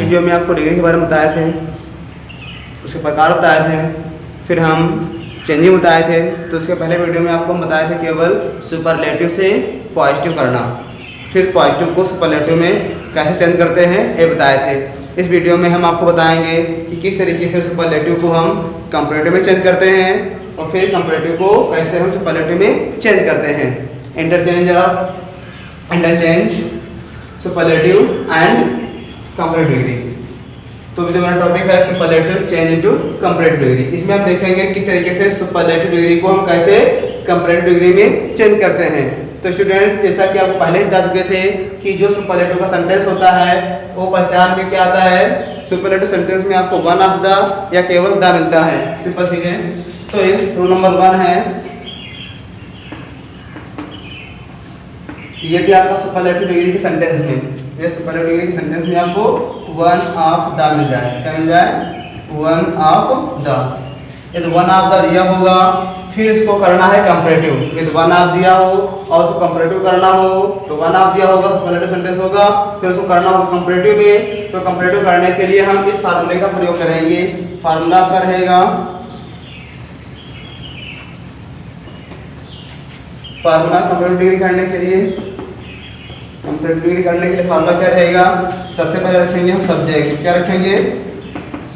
Video में आपको degree के बारे में बताए थे, उसके प्रकार बताए थे, फिर हम चेंजिंग बताए थे। तो उसके पहले वीडियो में आपको हम बताए थे केवल सुपरलेटिव से पॉजिटिव करना, फिर पॉजिटिव को सुपरलेटिव में कैसे चेंज करते हैं ये बताए थे। इस वीडियो में हम आपको बताएंगे कि किस तरीके से सुपरलेटिव को हम कंपैरेटिव में चेंज करते हैं और फिर कंपैरेटिव को कैसे हम सुपरलेटिव में चेंज करते हैं। Interchange superlative and comparative degree. तो जो हमारा टॉपिक है superlative change into comparative degree. इसमें हम देखेंगे किस तरीके से सुपरलेटिव डिग्री को हम कैसे कंपैरेटिव डिग्री में चेंज करते हैं। तो स्टूडेंट, जैसा कि आपको पहले ही बता चुके थे कि जो सुपरलेटिव का सेंटेंस होता है वो पहचान में क्या आता है। सुपरलेटिव सेंटेंस में आपको वन ऑफ द या केवल द मिलता है, सिंपल चीजें। तो ये रूल नंबर 1 है, ये भी आपका सुपरलेटिव डिग्री के सेंटेंस में, ये सुपरलेटिव डिग्री के सेंटेंस में आपको वन ऑफ द मिल जाए। क्या मिल जाए? One of the. यदि वन ऑफ द दिया होगा फिर इसको करना है कंपैरेटिव। यदि वन ऑफ दिया हो और उसको कंपैरेटिव करना हो तो वन ऑफ दिया होगा सुपरलेटिव सेंटेंस होगा, फिर उसको करना होगा कंपैरेटिव में। तो कंपैरेटिव करने के लिए हम इस फार्मूले का प्रयोग करेंगे। फार्मूला क्या रहेगा? फार्मूला कंपैरेटिव डिग्री करने के लिए, कंपैरेटिव डिग्री करने के लिए फार्मूला क्या रहेगा? सबसे पहले रखेंगे हम सब्जेक्ट। क्या रखेंगे?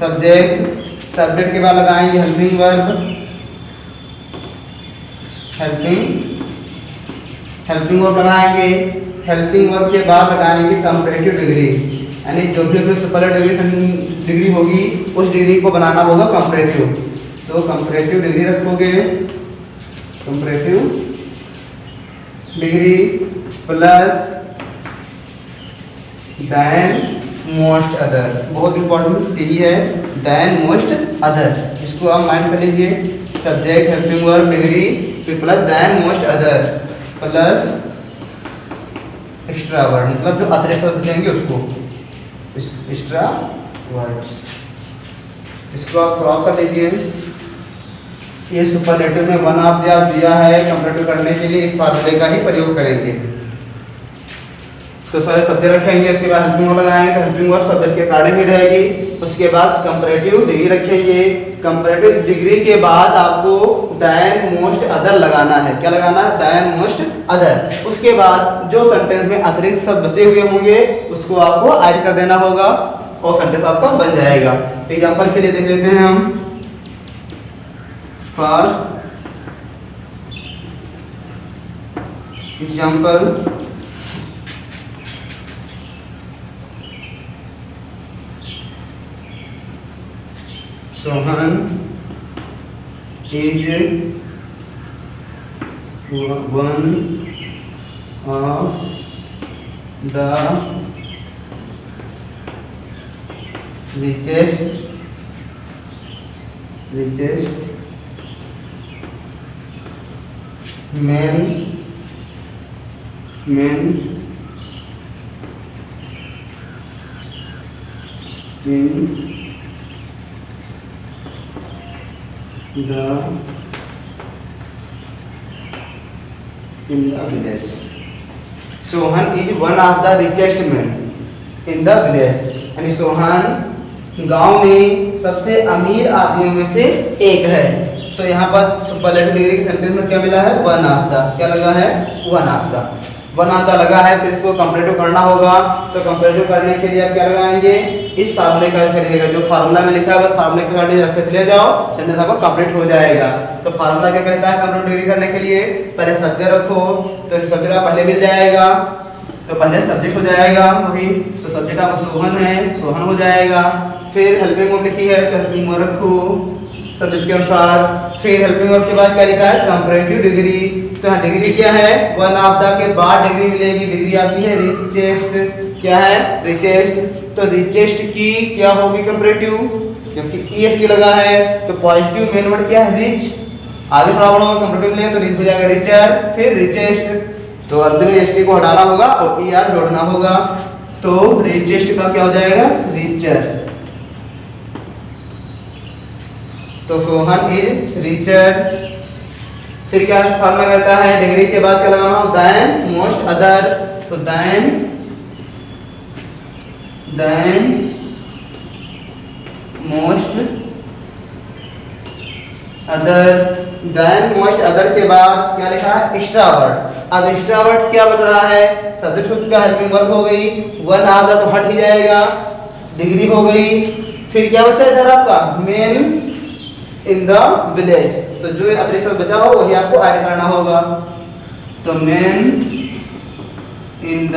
सब्जेक्ट। सब्जेक्ट के बाद लगाएंगे हेल्पिंग वर्ब। हेल्पिंग वर्ब लगाएंगे। हेल्पिंग वर्ब के बाद लगाएंगे कंपैरेटिव डिग्री, यानी जो भी उसमें सुपरलेटिव डिग्री होगी उस डिग्री को बनाना होगा कंपैरेटिव। तो कंपैरेटिव डिग्री रखोगे, comparative degree plus than most other. बहुत इंपॉर्टेंट डिग्री है, देन मोस्ट अदर। इसको आप माइंड कर लीजिए। सब्जेक्ट हेल्पिंग वर्ब डिग्री फिर plus than most other plus extra word, मतलब जो अतिरिक्त शब्द देंगे उसको एक्स्ट्रा वर्ड्स। इसको आप क्रॉप कर लीजिए। ये सुपरलेटिव में वन ऑफ दिया है, कंपैरेटिव करने के लिए इस फार्मूले का ही प्रयोग करेंगे। तो सारे शब्द रखेंगे, उसके बाद हेल्पिंग वर्ब लगाएंगे। तो हेल्पिंग वर्ब सब्जेक्ट के अकॉर्डिंग ही रहेगी। उसके बाद कंपैरेटिव डिग्री रखेंगे। कंपैरेटिव डिग्री के बाद आपको देन मोस्ट अदर लगाना है। क्या लगाना है? Than most other. उसके बाद जो सेंटेंस में अतिरिक्त शब्द बचे हुए होंगे उसको आपको ऐड कर देना होगा और सेंटेंस आपका बन जाएगा। एग्जांपल के लिए देख लेते हैं हम। For example, Sohan is one of the richest men in the village. Sohan is one of the richest man in the village, यानी सोहन गांव में सबसे अमीर आदमियों में से एक है। तो यहाँ पर सुपरलेटिव डिग्री के सेंटेंस में क्या मिला है? One of the. क्या लगा है? One of the. One of the लगा है, फिर इसको कंपैरेटिव करना होगा। तो कंपैरेटिव करने के लिए आप क्या लगाएंगे? इस फार्मूले का करिएगा। जो फार्मूला में लिखा है फार्मूले के अकॉर्डिंग रखते चले जाओ, सेंटेंस आपका कंप्लीट हो जाएगा। तो फार्मूला क्या कहता है कंपैरेटिव डिग्री करने के लिए? पहले सब्जेक्ट रखो, तो सब्जेक्ट पहले मिल जाएगा, तो पहले सब्जेक्ट हो जाएगा वही। तो सब्जेक्ट आपका सोहन है, सोहन हो जाएगा। फिर हेल्पिंग वर्ब लिखी है तो हेल्पिंग वर्ब रखो सब्जेक्ट के अनुसार। फिर हेल्पिंग वर्ब के बाद क्या लिखा है? Comparative degree. तो यहाँ डिग्री क्या है? वन ऑफ द के बाद डिग्री मिलेगी। डिग्री आपकी है रिचेस्ट। क्या है? रिचेस्ट। तो रिचेस्ट की क्या होगी? कंपैरेटिव, क्योंकि ईएसटी लगा है। तो पॉजिटिव मेन वर्ड क्या है? रिच। आगे थोड़ा बड़ा होगा कंपैरेटिव मिलेगा तो रिच हो जाएगा रिचर, फिर रिचेस्ट। तो अंदर में एसटी को हटाना होगा और ईआर जोड़ना होगा। तो रिचेस्ट का क्या हो जाएगा? रिचर। तो सोहन इज रिचर। फिर क्या फॉर्मूला कहता है? डिग्री के बाद क्या लगाना? Then most other. तो then most other, then most other के बाद क्या लिखा है, एक्स्ट्रा वर्ड। अब एक्स्ट्रा वर्ड क्या बच रहा है, सब्जेक्ट हो चुका, हेल्पिंग वर्ब हो गई, वन आफ्टर तो हट ही जाएगा, डिग्री हो गई, फिर क्या बचा इधर आपका मेन इन द विलेज। तो जो अतिरिक्त शब्द बचा हो वही आपको ऐड करना होगा। तो मेन इन द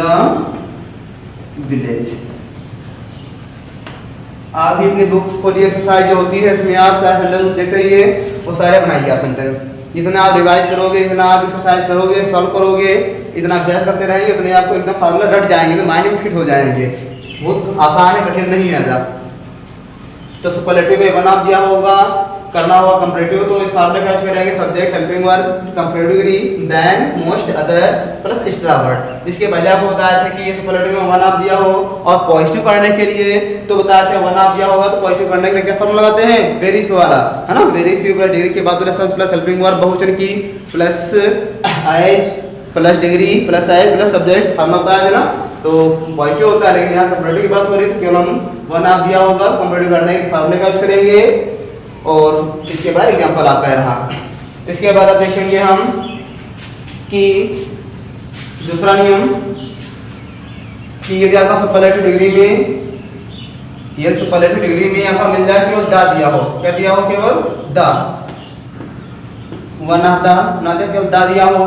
विलेज। आप ही अपनी बुक खोलिए, एक्सरसाइज जो होती है इसमें आप सारे सेंटेंस चेक करिए, वो सारे बनाइए आप सेंटेंस। जितना आप रिवाइज करोगे, इतना आप एक्सरसाइज करोगे, सॉल्व करोगे, इतना अभ्यास करते रहेंगे, उतने आपको एकदम फार्मूला रट जाएंगे, तो माइंड में फिट हो जाएंगे। बहुत आसान है, कठिन नहीं है ज़्यादा। तो सुपरलेटिव में वन आप दिया होगा, करना होगा कंपैरेटिव। तो इस फार्मूले का यूज करेंगे subject, helping verb, comparative degree, than most other plus extra word. इसके पहले आपको बताया था कि ये सुपरलेटिव में वन आप दिया हो और पॉजिटिव करने के लिए तो बताते हैं वन आप दिया होगा तो पॉजिटिव करने के लिए क्या फार्मूला लगाते हैं, वेरी फ्यू वाला, है ना। वेरी फ्यू प्लस डिग्री के बाद प्लस हेल्पिंग वर्ब बहुवचन की plus as plus degree plus as plus subject, formula बताया था ना। तो पॉजिटिव होता है, लेकिन यहाँ कंपैरेटिव की बात हो रही है तो केवल हम वन आप दिया होगा, कंपैरेटिव करने के फार्मूले का यूज करेंगे। और इसके बाद एग्जांपल आपका रहा। इसके बाद अब देखेंगे हम कि दूसरा नियम कि यदि आपका सुपरलेटिव डिग्री में, ये सुपरलेटिव डिग्री में आपका मिल जाए केवल दा दिया हो, क्या दिया हो, केवल दा, वन ऑफ दा ना दे, केवल दा दिया हो,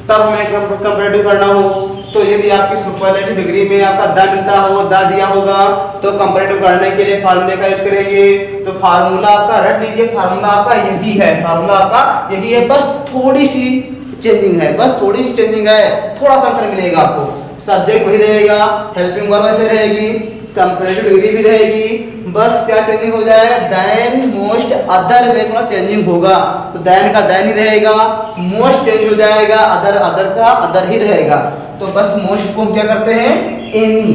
तब हमें कंपैरेटिव करना हो। तो यदि आपकी सुपरलेटिव डिग्री में आपका दा मिलता हो, दा दिया होगा, तो कंपैरेटिव करने के लिए फार्मूले का यूज करेंगे। तो फार्मूला आपका रट लीजिए, फार्मूला आपका यही है, फार्मूला आपका यही है, बस थोड़ी सी चेंजिंग है, बस थोड़ी सी चेंजिंग है, थोड़ा सा अंतर मिलेगा आपको। सब्जेक्ट वही रहेगा, हेल्पिंग वर्ब वैसे रहेगी, कंपैरेटिव डिग्री भी रहेगी, बस क्या चेंजिंग हो जाएगा, देन मोस्ट अदर में थोड़ा चेंजिंग होगा। तो देन का देन ही रहेगा, मोस्ट चेंज हो जाएगा, अदर अदर का अदर ही रहेगा। तो बस मोस्ट को हम क्या करते हैं, एनी।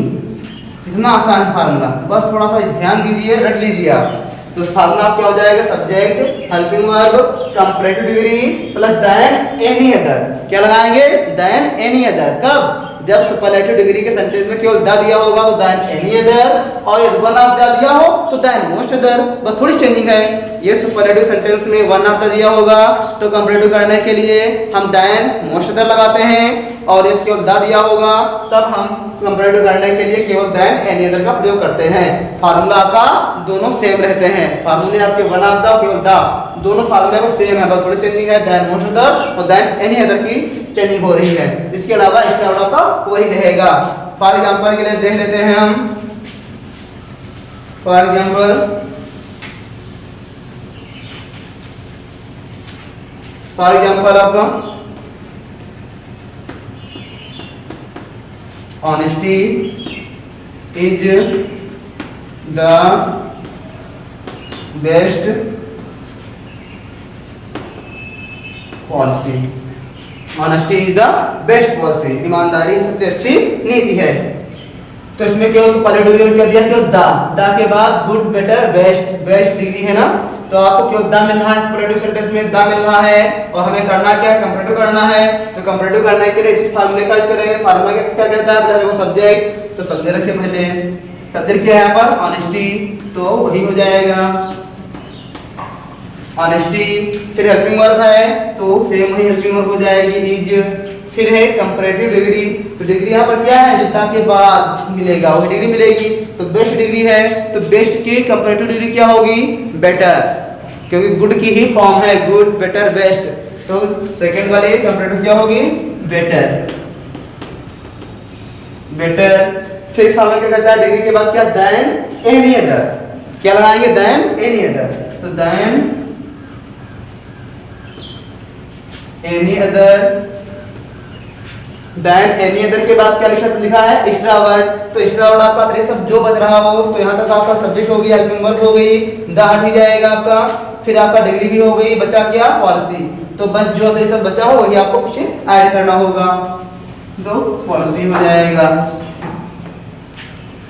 इतना आसान फार्मूला, बस थोड़ा सा ध्यान दीजिए, रट लीजिए आप। तो फार्मूला क्या हो जाएगा, subject, helping verb, comparative degree plus than any other. क्या लगाएंगे, देन एनी अदर। कब, जब सुपरलेटिव डिग्री के सेंटेंस में केवल दा दिया होगा तो देन एनी अदर, और यदि वन ऑफ दा दिया हो तो देन मोस्ट अदर। बस थोड़ी चेंजिंग है। ये सुपरलेटिव सेंटेंस में वन ऑफ दा दिया होगा तो कंपैरेटिव करने के लिए हम देन मोस्ट अदर लगाते हैं, और यदि केवल दा दिया होगा तब हम कंपैरेटिव करने के लिए केवल देन एनी अदर का प्रयोग करते हैं। फार्मूला का दोनों सेम रहते हैं, फार्मूले आपके वन ऑफ दा केवल दा, दोनों फार्मूले पर सेम है, बस थोड़ी चेंजिंग है, देन मोस्ट अदर और देन एनी अदर की चेंजिंग हो रही है। इसके अलावा एक्स्ट्रा वर्ड का वही रहेगा। फॉर एग्जांपल के लिए देख लेते हैं हम, फॉर एग्जांपल आपका honesty is the best policy. Honesty is the best policy, ईमानदारी सबसे अच्छी नीति है। तो इसमें केवल सुपरलेटिव डिग्री क्या दिया, केवल दा के बाद good, better, best, best degree है ना। तो आपको केवल दा मिल रहा है, सुपरलेटिव सेंटेंस में दा मिल रहा है, और हमें करना क्या है, कंपैरेटिव करना है। तो कंपैरेटिव करने के लिए इसी फार्मूले का यूज करेंगे। फार्मूला क्या कहता है, पहले देखो सब्जेक्ट, तो सब्जेक्ट रखिए पहले, सब्जेक्ट क्या है यहाँ पर, ऑनेस्टी, तो वही हो जाएगा ऑनेस्टी। फिर हेल्पिंग वर्ब है तो सेम वही हेल्पिंग वर्ब हो जाएगी, इज। फिर है कंपैरेटिव डिग्री, तो डिग्री यहाँ पर क्या है, जितना के बाद मिलेगा वही डिग्री मिलेगी। तो बेस्ट डिग्री है तो बेस्ट की कंपैरेटिव डिग्री क्या होगी, बेटर, क्योंकि गुड की ही फॉर्म है, गुड, बेटर, बेस्ट। तो सेकंड वाली कंपैरेटिव क्या होगी, बेटर, बेटर। फिर फार्मूला क्या कहता है, डिग्री के बाद क्या, देन एनी अदर। क्या लगाएंगे, देन एनी अदर। तो than any other, than any other के बाद क्या लिखा है, एक्स्ट्रा वर्ड। तो एक्स्ट्रा वर्ड आपका अतिरिक्त सब जो बच रहा हो, तो यहाँ तक आपका सब्जेक्ट हो गई, हेल्पिंग वर्ब हो गई, दा हट ही जाएगा आपका। फिर आपका डिग्री भी हो गई, बचा क्या, पॉलिसी। तो बस जो अतिरिक्त सब बचा हो वही आपको कुछ ऐड करना होगा, तो पॉलिसी हो जाएगा।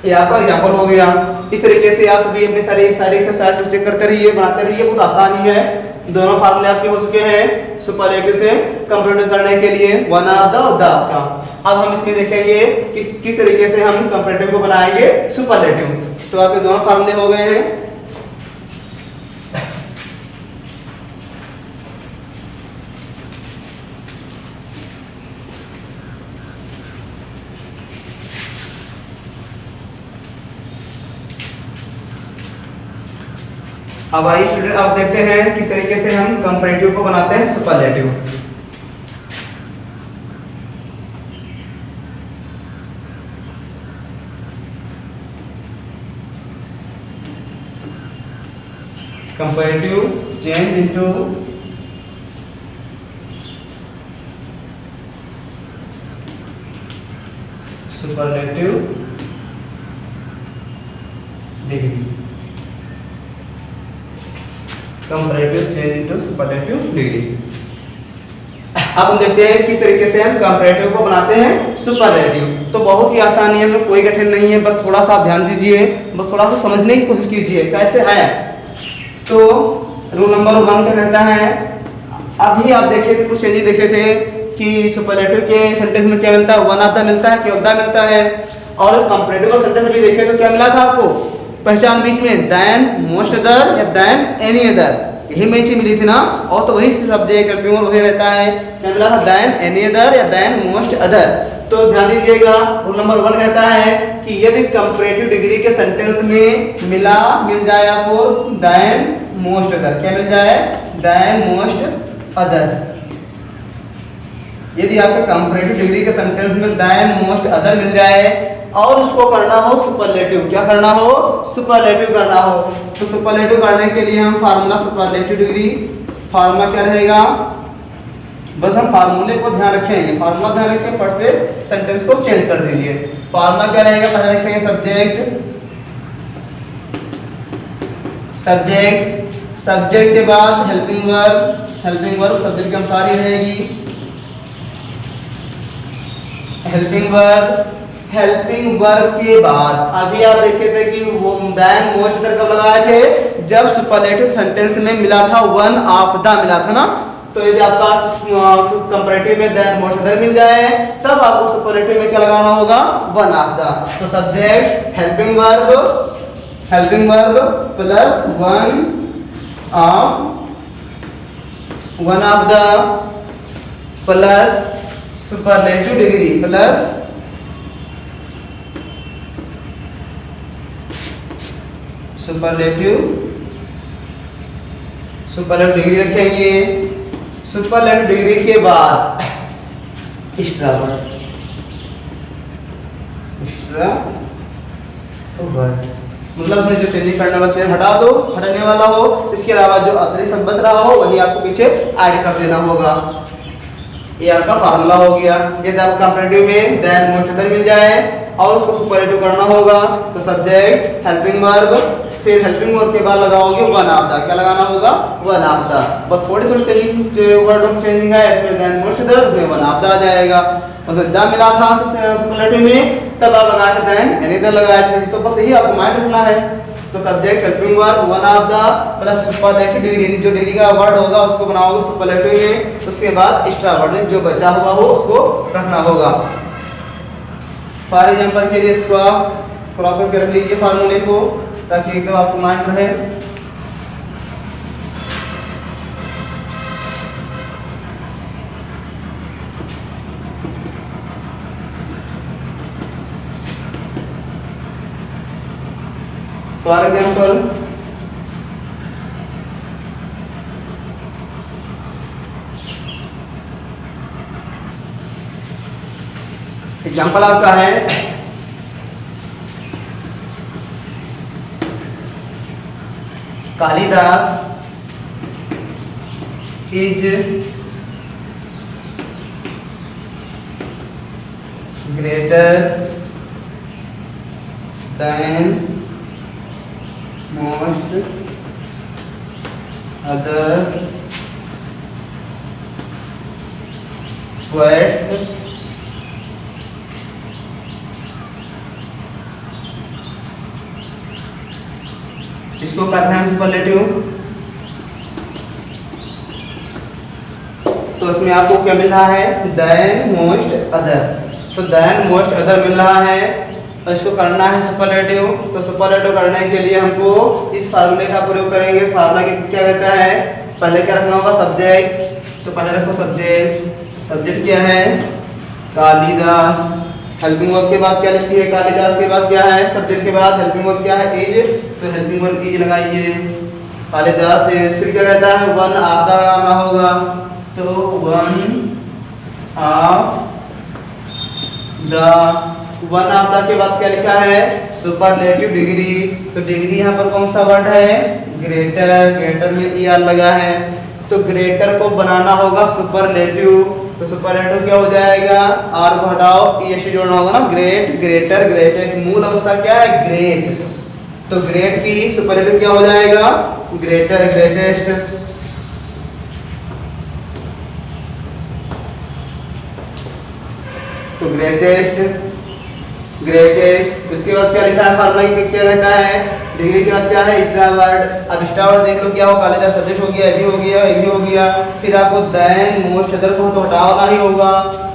ये आपका एग्जाम्पल हो गया। इस तरीके से आप भी अपने सारी एक्सरसाइज चेक करते रहिए, बनाते रहिए, बहुत आसानी है। दोनों फार्मूले आपके हो चुके हैं सुपरलेटिव से कंपैरेटिव करने के लिए, वन ऑफ द और द का। अब हम इसमें देखेंगे कि किस तरीके से हम कंपैरेटिव को बनाएंगे सुपरलेटिव। तो आपके दोनों फार्मूले हो गए हैं। अब आइए स्टूडेंट, आप देखते हैं किस तरीके से हम कंपैरेटिव को बनाते हैं superlative. Comparative change into superlative degree. Comparative change into superlative degree. अब हम देखते हैं किस तरीके से हम कंपैरेटिव को बनाते हैं सुपरलेटिव। तो बहुत ही आसान है, में कोई कठिन नहीं है, बस थोड़ा सा ध्यान दीजिए, बस थोड़ा सा समझने की कोशिश कीजिए कैसे है। तो रूल नंबर 1 क्या कहता है, अभी आप देखे थे कुछ चेंजेस देखे थे कि सुपरलेटिव के सेंटेंस में क्या मिलता है, वन ऑफ द मिलता है, केवल द मिलता है। और कंपैरेटिव का सेंटेंस भी देखे तो क्या मिला था आपको, पहचान बीच में दैन मोस्ट अदर या दैन एनी अदर, यही मेन चीज मिली थी ना। और तो वही सब्जेक्ट हेल्पिंग वर्ब वही रहता है, क्या मिला था, दैन एनी अदर या दैन मोस्ट अदर। तो ध्यान दीजिएगा, रूल नंबर 1 कहता है कि यदि कंपैरेटिव डिग्री के सेंटेंस में मिल जाए आपको दैन मोस्ट अदर, क्या मिल जाए, दैन मोस्ट अदर। यदि आपके कंपैरेटिव डिग्री के सेंटेंस में दैन मोस्ट अदर मिल जाए और उसको करना हो सुपरलेटिव, क्या करना हो, सुपरलेटिव करना हो, तो सुपरलेटिव करने के लिए हम फार्मूला सुपरलेटिव डिग्री, फार्मूला क्या रहेगा, बस हम फार्मूले को ध्यान रखेंगे, फार्मूला ध्यान रखें, फट से सेंटेंस को चेंज कर दीजिए। फार्मूला क्या रहेगा, पहले रखेंगे सब्जेक्ट के बाद हेल्पिंग वर्ब सब्जेक्ट के अनुसार ही रहेगी। हेल्पिंग वर्ब के बाद अभी आप देखे थे कि वो दैन मोस्ट अदर कब लगाए थे, जब सुपरलेटिव सेंटेंस में मिला था वन ऑफ द मिला था ना। तो यदि आपका कंपैरेटिव में दैन मोस्ट अदर मिल जाए तब आपको सुपरलेटिव में क्या लगाना होगा, वन ऑफ द। तो subject helping verb plus one of the plus superlative degree plus superlative degree रखेंगे। सुपरलेटिव डिग्री के बाद एक्स्ट्रा वर्ड मतलब अपने जो चेंजिंग करने वाला चेंज हटाने वाला हो, इसके अलावा जो अतिरिक्त शब्द बच रहा हो वही आपको पीछे ऐड कर देना होगा। ये आपका फार्मूला हो गया। यदि आपको कंपैरेटिव में दैन मोस्ट अदर मिल जाए और उसको सुपरलेटिव करना होगा तो सब्जेक्ट हेल्पिंग वर्ब, फिर हेल्पिंग वर्ब के बाद लगाओगे वन ऑफ द, क्या लगाना होगा, वन ऑफ द। बस थोड़ी चेंजिंग वर्ड ऑफ चेंजिंग है, इसमें दैन मोस्ट अदर, उसमें वन ऑफ द आ जाएगा। मतलब द मिला था सुपरलेटिव में तब आप लगाए थे दैन एनी अदर लगाए थे, तो बस यही आपको माइंड रखना है। तो subject helping verb one of the plus superlative degree, जो डिग्री का वर्ड होगा उसको बनाओगे सुपरलेटिव में, उसके बाद एक्स्ट्रा वर्ड जो बचा हुआ हो उसको रखना होगा। फॉर एग्जांपल के लिए इसको आप क्रॉप करके रख लीजिए फार्मूले को, ताकि एकदम आपको माइंड रहे। फॉर एग्जांपल आपका है Kalidas is greater than most other poets इसको करना है सुपरलेटिव। तो इसमें आपको क्या मिल रहा है, देन मोस्ट अदर। तो देन मोस्ट अदर मिल रहा है और इसको करना है सुपरलेटिव। तो सुपरलेटिव करने के लिए हमको इस फार्मूले का प्रयोग करेंगे। फार्मूला क्या कहता है, पहले क्या रखना होगा, सब्जेक्ट। तो पहले रखो सब्जेक्ट क्या है, कालिदास। हेल्पिंग वर्ब के बाद क्या लिखी है, कालिदास के बाद क्या है, सब्जेक्ट के बाद हेल्पिंग वर्ब क्या है, इज। तो हेल्पिंग वर्ब इज लगाइए कालिदास इज, फिर क्या कहता है वन ऑफ द आना होगा, तो वन ऑफ द के बाद क्या लिखा है सुपरलेटिव डिग्री, तो डिग्री यहाँ पर कौन सा वर्ड है ग्रेटर, ग्रेटर में ई आर लगा है, तो ग्रेटर को बनाना होगा सुपरलेटिव, तो सुपरलेटिव क्या हो जाएगा आर को हटाओ ई एस जोड़ना होगा ना, ग्रेट, ग्रेटर, ग्रेटेस्ट, मूल अवस्था क्या है ग्रेट, तो ग्रेट की सुपरलेटिव क्या हो जाएगा ग्रेटर, ग्रेटेस्ट, तो ग्रेटेस्ट, ग्रेटेस्ट। उसके बाद क्या लिखा है फार्मूला क्या रहता है डिग्री के बाद क्या है एक्स्ट्रा वर्ड, अब एक्स्ट्रा वर्ड देख लो क्या हो कालिदास सब्जेक्ट हो गया, ए भी हो गया, ए भी हो गया, फिर आपको देन मोस्ट अदर को तो हटाना ही होगा,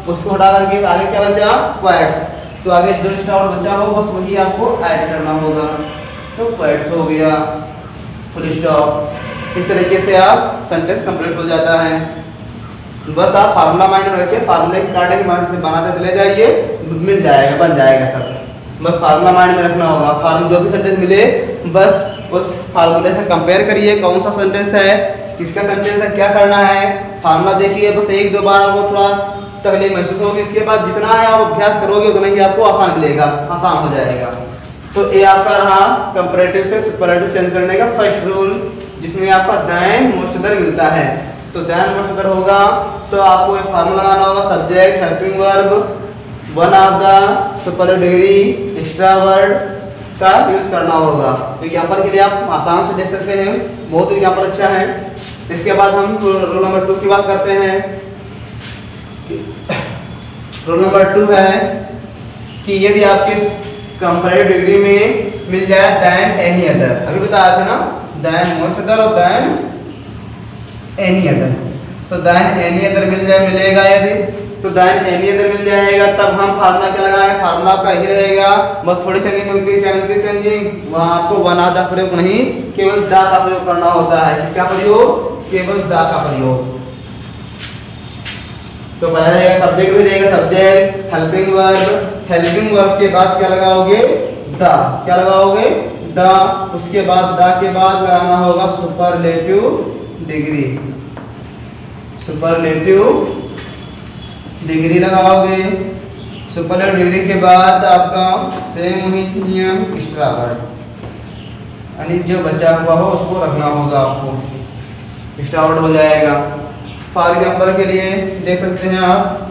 उसको हटा करके आगे क्या बचा क्वाइट्स, तो आगे जो एक्स्ट्रा वर्ड बचा हो बस वही आपको ऐड करना होगा, तो क्वाइट्स हो गया, फुल स्टॉप। इस तरीके से आप सेंटेंस कंप्लीट हो जाता है। बस आप फार्मूला माइंड में रखिए, फार्मूले के कार्ड के माध्यम से बनाते चले जाइए, मिल जाएगा, बन जाएगा सब, बस फार्मूला माइंड में रखना होगा। फार्मूला जो भी सेंटेंस मिले बस उस फार्मूले से कंपेयर करिए कौन सा सेंटेंस है, किसका सेंटेंस है, क्या करना है, फार्मूला देखिए, बस एक दो बार वो थोड़ा तकलीफ महसूस होगी, इसके बाद जितना है आप अभ्यास करोगे उतना ही आपको आसान मिलेगा, आसान हो जाएगा। तो ये आपका रहा कंपैरेटिव से सुपरलेटिव चेंज करने का फर्स्ट रूल, जिसमें आपका देन मोस्ट अदर मिलता है, तो देन मोस्ट अदर होगा तो आपको एक फार्मूला लगाना होगा subject helping verb one of the superlative degree extra word का यूज करना होगा। तो एग्जाम्पल के लिए आप आसान से देख सकते हैं, बहुत एग्जाम्पल अच्छा है। इसके बाद हम रूल नंबर 2 की बात करते हैं। रूल नंबर 2 है कि यदि आपके कंपैरेटिव डिग्री में मिल जाए देन एनी अदर, अभी बताया था ना देन मोस्ट अदर और देन एनी अदर, तो देन एनी अदर मिल जाए मिलेगा, यदि तो देन एनी अदर मिल जाएगा तब हम फार्मूला क्या लगाएं, फार्मूला आपका यही रहेगा, बस थोड़ी चेंजिंग होगी, क्या मिलती चेंजिंग, वहां आपको वन ऑफ द प्रयोग नहीं केवल द का प्रयोग करना होता है। किसका प्रयोग, केवल द का प्रयोग। तो पहला रहेगा सब्जेक्ट भी रहेगा subject helping verb, helping verb के बाद क्या लगाओगे द, क्या लगाओगे द, उसके बाद द के बाद लगाना होगा सुपरलेटिव डिग्री, सुपरलेटिव डिग्री लगाओगे, सुपरलेटिव डिग्री के बाद आपका सेम ही नियम एक्स्ट्रा वर्ड, यानी जो बचा हुआ हो उसको रखना होगा आपको, एक्स्ट्रा वर्ड हो जाएगा। फॉर एग्जाम्पल के लिए देख सकते हैं आप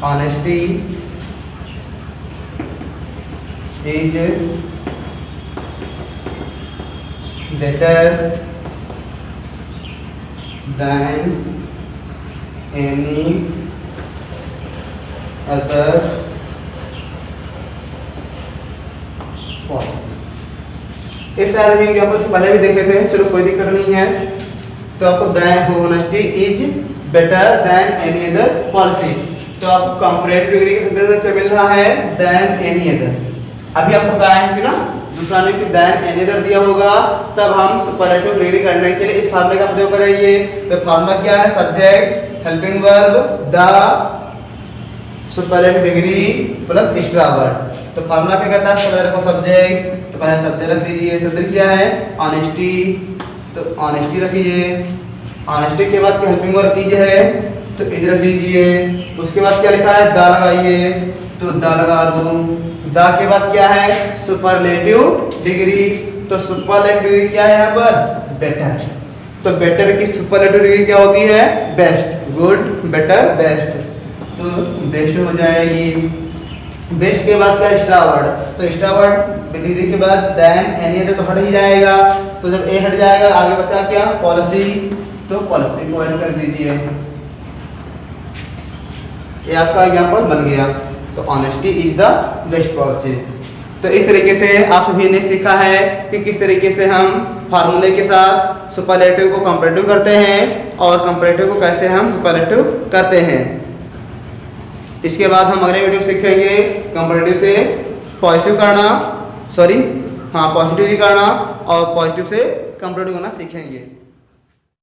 honesty is better than any other policy। इस तरह के एग्जांपल पहले भी देखे थे, चलो कोई दिक्कत नहीं है। तो आपको then honesty is better than any other policy, तो आप कंपैरेटिव डिग्री के संदर्भ में क्या मिल रहा है देन एनी अदर। अभी आपको बताया है कि ना दूसरा ने कि देन एनी अदर दिया होगा तब हम सुपरलेटिव डिग्री करने के लिए इस फार्मूले का प्रयोग करेंगे। तो फार्मूला क्या है subject helping verb the superlative degree plus extra word. तो फार्मूला क्या कहता है सुपरलेटिव को सब्जेक्ट, तो पहले सब्जेक्ट रख दीजिए, सब्जेक्ट क्या है ऑनेस्टी, तो ऑनेस्टी रखिए, ऑनेस्टी के बाद हेल्पिंग वर्ब इज है तो इज रख दीजिए, उसके बाद क्या लिखा है द लगाइए, तो द लगा दो, द के बाद क्या है सुपरलेटिव डिग्री, तो सुपरलेटिव डिग्री क्या है यहाँ पर बेटर, तो बेटर की सुपरलेटिव डिग्री क्या होती है बेस्ट, गुड बेटर बेस्ट, तो बेस्ट हो जाएगी। बेस्ट के बाद क्या एक्स्ट्रा वर्ड, तो एक्स्ट्रा वर्ड डिग्री के बाद देन एनी अदर तो हट ही जाएगा, तो जब ए हट जाएगा आगे बचा क्या पॉलिसी, तो पॉलिसी को ऐड कर दीजिए। ये आपका एग्जांपल बन गया। तो honesty is the best policy. तो इस तरीके से आप सभी ने सीखा है कि किस तरीके से हम फार्मूले के साथ सुपरलेटिव को कंपैरेटिव करते हैं और कंपैरेटिव को कैसे हम सुपरलेटिव करते हैं। इसके बाद हम अगले वीडियो में सीखेंगे कंपैरेटिव से पॉजिटिव करना, पॉजिटिव करना और पॉजिटिव से कंपैरेटिव करना सीखेंगे।